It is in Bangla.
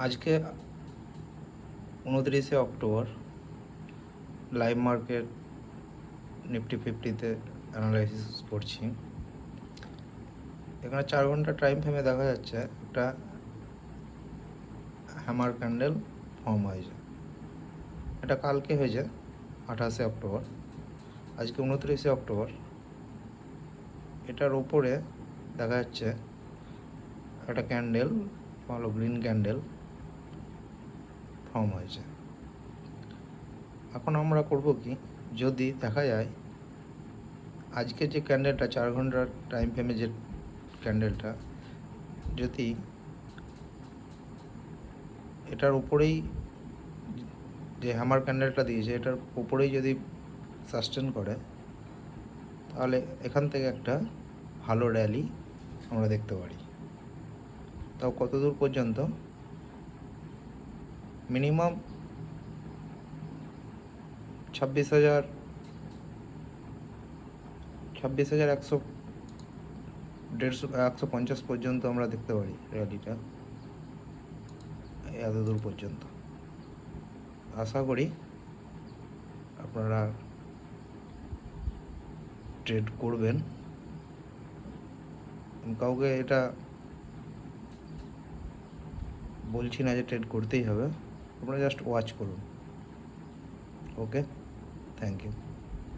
আজকে 29শে অক্টোবর লাইভ মার্কেট নিফটি 50-তে অ্যানালাইসিস করছি। এখানে 4 ঘন্টা টাইম ফ্রেমে দেখা যাচ্ছে একটা হ্যামার ক্যান্ডেল ফর্ম হয়েছে। এটা কালকে হয়েছে 28শে অক্টোবর, আজকে 29শে অক্টোবর। এটার ওপরে দেখা যাচ্ছে একটা ক্যান্ডেল, ভালো গ্রিন ক্যান্ডেল ফর্ম হয়েছে। এখন আমরা করব কি, যদি দেখা যায় আজকে যে ক্যান্ডেলটা 4 ঘন্টার টাইম ফ্রেমে যে ক্যান্ডেলটা যদি এটার উপরেই, যে হ্যামার ক্যান্ডেলটা দিয়েছে এটার উপরেই যদি সাস্টেন করে, তাহলে এখান থেকে একটা ভালো র্যালি আমরা দেখতে পারি। তাও কত দূর পর্যন্ত? মিনিমাম 26,100, 150, 150 পর্যন্ত আমরা দেখতে পারি র্যালিটা, এত দূর পর্যন্ত। আশা করি আপনারা ট্রেড করবেন। কাউকে এটা বলছি না যে ট্রেড করতেই হবে, আপনারা জাস্ট ওয়াচ করুন। ওকে, থ্যাংক ইউ।